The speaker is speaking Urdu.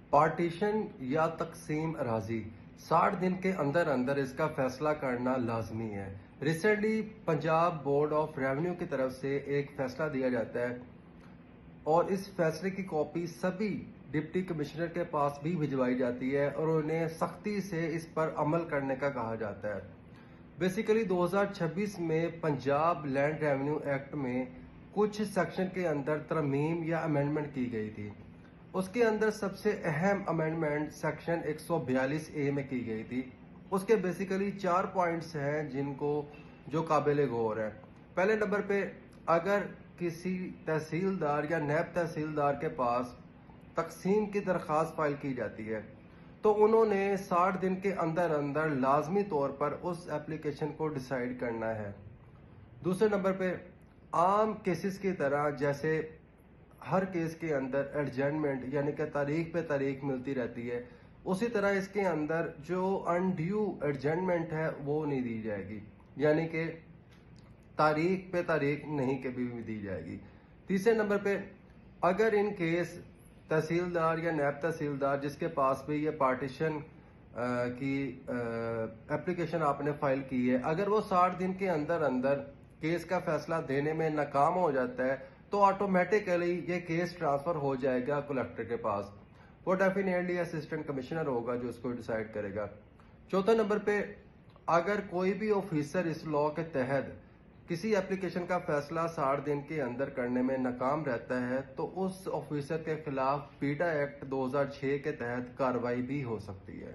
پارٹیشن یا تقسیم اراضی 60 دن کے اندر اندر اس کا فیصلہ کرنا لازمی ہے۔ Recently Punjab board of revenue کی طرف سے ایک فیصلہ دیا جاتا ہے اور اس فیصلے کی کاپی سبھی ڈپٹی کمشنر کے پاس بھی بھجوائی جاتی ہے اور انہیں سختی سے اس پر عمل کرنے کا کہا جاتا ہے۔ بیسیکلی 2026 میں پنجاب لینڈ ریونیو ایکٹ میں کچھ سیکشن کے اندر ترمیم یا امینڈمنٹ کی گئی تھی۔ اس کے اندر سب سے اہم امینڈمنٹ سیکشن 142A میں کی گئی تھی۔ اس کے بیسیکلی 4 پوائنٹس ہیں جو قابل غور ہیں۔ پہلے نمبر پہ، اگر کسی تحصیلدار یا نیب تحصیلدار کے پاس تقسیم کی درخواست فائل کی جاتی ہے تو انہوں نے 60 دن کے اندر اندر لازمی طور پر اس اپلیکیشن کو ڈیسائیڈ کرنا ہے۔ دوسرے نمبر پہ، عام کیسز کی طرح جیسے ہر کیس کے اندر ایڈجرنمنٹ یعنی کہ تاریخ پہ تاریخ ملتی رہتی ہے، اسی طرح اس کے اندر جو انڈیو ایڈجرنمنٹ ہے وہ نہیں دی جائے گی، یعنی کہ تاریخ پہ تاریخ نہیں کبھی بھی دی جائے گی۔ تیسرے نمبر پہ، اگر ان کیس تحصیلدار یا نیب تحصیلدار جس کے پاس بھی یہ پارٹیشن کی اپلیکیشن آپ نے فائل کی ہے، اگر وہ 60 دن کے اندر اندر کیس کا فیصلہ دینے میں ناکام ہو جاتا ہے تو آٹومیٹیکلی یہ کیس ٹرانسفر ہو جائے گا کلیکٹر کے پاس۔ وہ ڈیفینیٹلی اسسٹنٹ کمشنر ہوگا جو اس کو ڈیسائیڈ کرے گا۔ چوتھا نمبر پہ، اگر کوئی بھی آفیسر اس لاء کے تحت کسی اپلیکیشن کا فیصلہ 60 دن کے اندر کرنے میں ناکام رہتا ہے تو اس آفیسر کے خلاف پیٹا ایکٹ 2006 کے تحت کارروائی بھی ہو سکتی ہے۔